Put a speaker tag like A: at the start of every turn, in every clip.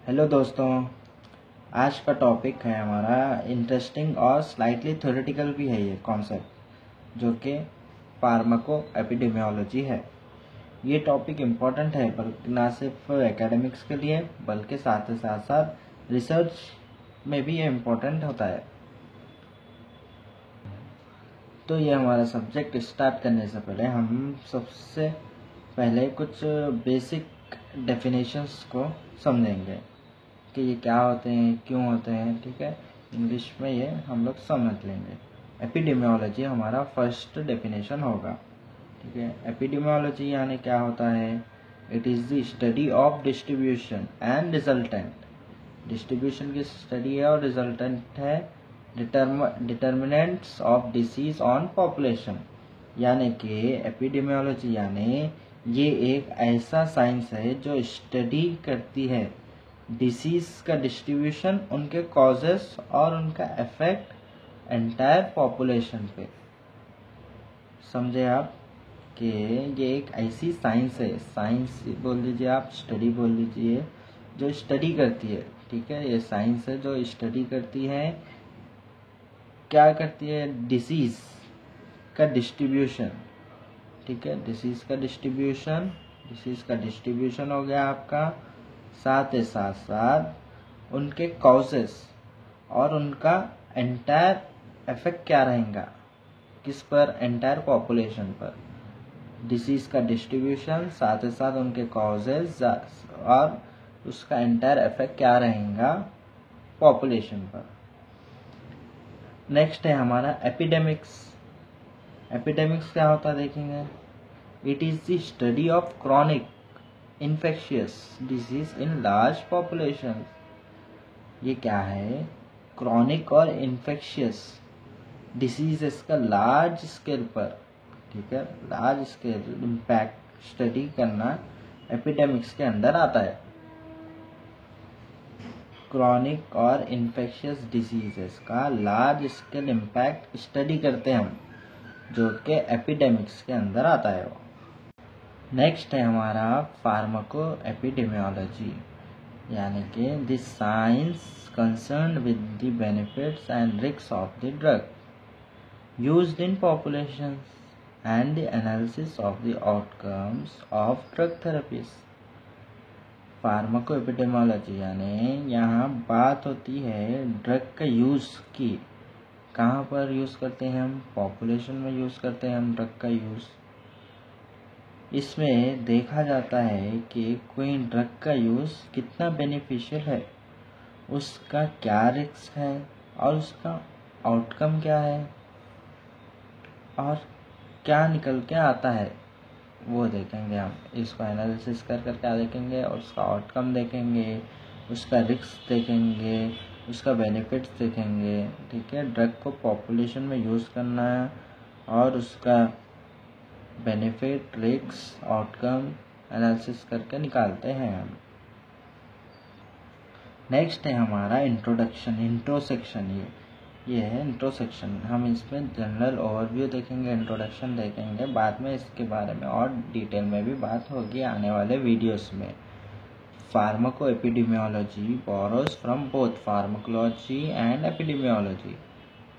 A: Hello दोस्तों, आज का टॉपिक है हमारा इंटरेस्टिंग और स्लाइटली थ्योरेटिकल भी है ये कॉन्सेप्ट, जो कि फार्माको एपिडेमियोलॉजी है। ये टॉपिक इम्पोर्टेंट है बल्कि ना सिर्फ एकेडमिक्स के लिए बल्कि साथ साथ रिसर्च में भी ये इम्पोर्टेंट होता है। तो ये हमारा सब्जेक्ट स्टार्ट करने से पहले हम सबसे पहले कुछ बेसिक डेफिनेशंस को समझेंगे कि ये क्या होते हैं, क्यों होते हैं। ठीक है, इंग्लिश में ये हम लोग समझ लेंगे। एपिडेमियोलॉजी हमारा फर्स्ट डेफिनेशन होगा। ठीक है, एपिडेमियोलॉजी यानी क्या होता है? It is the study of distribution and resultant. Distribution की स्टडी है और रिजल्टेंट है determinants of disease on population. यानी कि एपिडेमियोलॉजी यानी ये एक ऐसा साइंस है जो स्टडी करती है डिसीज का डिस्ट्रीब्यूशन, उनके कॉजेस और उनका इफेक्ट एंटायर पॉपुलेशन पे। समझे आप कि ये एक ऐसी साइंस है, साइंस बोल लीजिए आप, स्टडी बोल लीजिए, जो स्टडी करती है। ठीक है, ये साइंस है जो स्टडी करती है। क्या करती है? डिसीज का डिस्ट्रीब्यूशन। ठीक है, डिसीज का डिस्ट्रीब्यूशन हो गया आपका। साथ ही साथ उनके कॉजेस और उनका एंटायर इफेक्ट क्या रहेगा, किस पर? एंटायर पॉपुलेशन पर। डिसीज का डिस्ट्रीब्यूशन, साथ ही साथ उनके कॉजेस और उसका एंटायर इफेक्ट क्या रहेगा पॉपुलेशन पर। नेक्स्ट है हमारा एपिडेमिक्स। एपिडेमिक्स क्या होता है देखेंगे। It is the study of chronic infectious disease in large population. ये क्या है? क्रॉनिक और इन्फेक्शियस डिसीजेस का लार्ज स्केल पर, ठीक है, लार्ज स्केल इम्पैक्ट स्टडी करना एपिडेमिक्स के अंदर आता है। क्रॉनिक और इन्फेक्शियस डिजीजेस का लार्ज स्केल इम्पैक्ट स्टडी करते हैं हम, जो कि एपिडेमिक्स के अंदर आता है वो। नेक्स्ट है हमारा फार्माको एपिडेमियोलॉजी, यानी कि this science concerned with the benefits and risk of the drug used in populations and the analysis of the outcomes of drug therapies. Pharmaco epidemiology यानी यहाँ बात होती है ड्रग का यूज़ की। कहाँ पर यूज़ करते हैं हम? पॉपुलेशन में यूज़ करते हैं हम ड्रग का यूज़। इसमें देखा जाता है कि कोई ड्रग का यूज़ कितना बेनिफिशियल है, उसका क्या रिस्क है और उसका आउटकम क्या है और क्या निकल के आता है, वो देखेंगे हम। इसको एनालिसिस कर क्या देखेंगे, और उसका आउटकम देखेंगे, उसका रिस्क देखेंगे, उसका बेनिफिट्स देखेंगे। ठीक है, ड्रग को पॉपुलेशन में यूज़ करना है और उसका बेनिफिट, रिस्क, आउटकम एनालिसिस करके निकालते हैं हम। नेक्स्ट है हमारा इंट्रोडक्शन, इंट्रो सेक्शन। ये है इंट्रो सेक्शन। हम इसमें जनरल ओवरव्यू देखेंगे, इंट्रोडक्शन देखेंगे, बाद में इसके बारे में और डिटेल में भी बात होगी आने वाले वीडियोस में। Pharmaco epidemiology borrows from both pharmacology and epidemiology,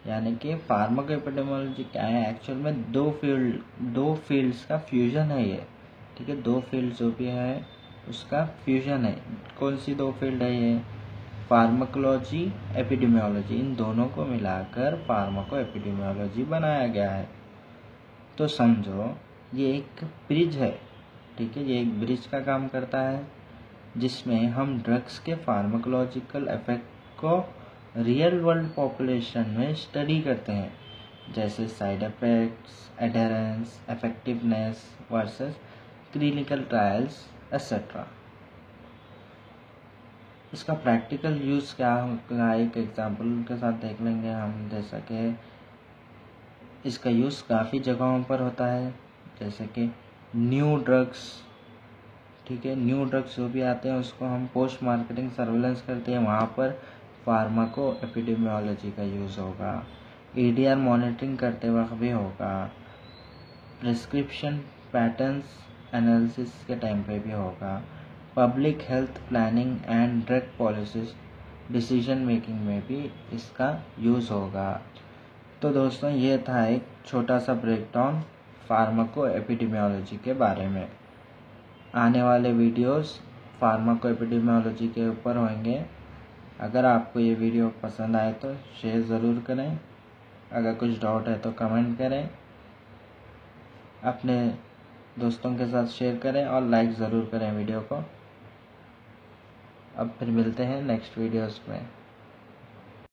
A: यानी कि फार्माको एपिडेमियोलॉजी क्या है? एक्चुअल में दो फील्ड्स का फ्यूजन है ये। ठीक है, दो फील्ड जो भी है उसका फ्यूजन है। कौन सी दो फील्ड है ये? फार्माकोलॉजी, एपिडेमियोलॉजी, इन दोनों को मिलाकर फार्माको एपिडेमियोलॉजी बनाया गया है। तो समझो ये एक ब्रिज है। ठीक है, ये एक ब्रिज का काम करता है जिसमें हम ड्रग्स के फार्माकोलॉजिकल इफेक्ट को रियल वर्ल्ड पॉपुलेशन में स्टडी करते हैं, जैसे side effects, adherence, effectiveness versus clinical trials etcetera. इसका प्रैक्टिकल यूज़ क्या होगा, एक एग्जांपल के साथ देख लेंगे हम। जैसा कि इसका यूज़ काफ़ी जगहों पर होता है, जैसे कि न्यू ड्रग्स। ठीक है, न्यू ड्रग्स जो भी आते हैं उसको हम पोस्ट मार्केटिंग सर्विलेंस करते हैं, वहाँ पर फार्माको एपिडेमियोलॉजी का यूज़ होगा। ADR मॉनिटरिंग करते वक्त भी होगा। प्रिस्क्रिप्शन पैटर्न्स एनालिसिस के टाइम पे भी होगा। Public health planning and drug policies decision making में भी इसका यूज़ होगा। तो दोस्तों ये था एक छोटा सा ब्रेकडाउन फार्माको एपिडेमियोलॉजी के बारे में। आने वाले वीडियोस फार्माको एपिडेमियोलॉजी के ऊपर होंगे। अगर आपको ये वीडियो पसंद आए तो शेयर ज़रूर करें, अगर कुछ डाउट है तो कमेंट करें, अपने दोस्तों के साथ शेयर करें और लाइक ज़रूर करें वीडियो को। अब फिर मिलते हैं नेक्स्ट वीडियोस में।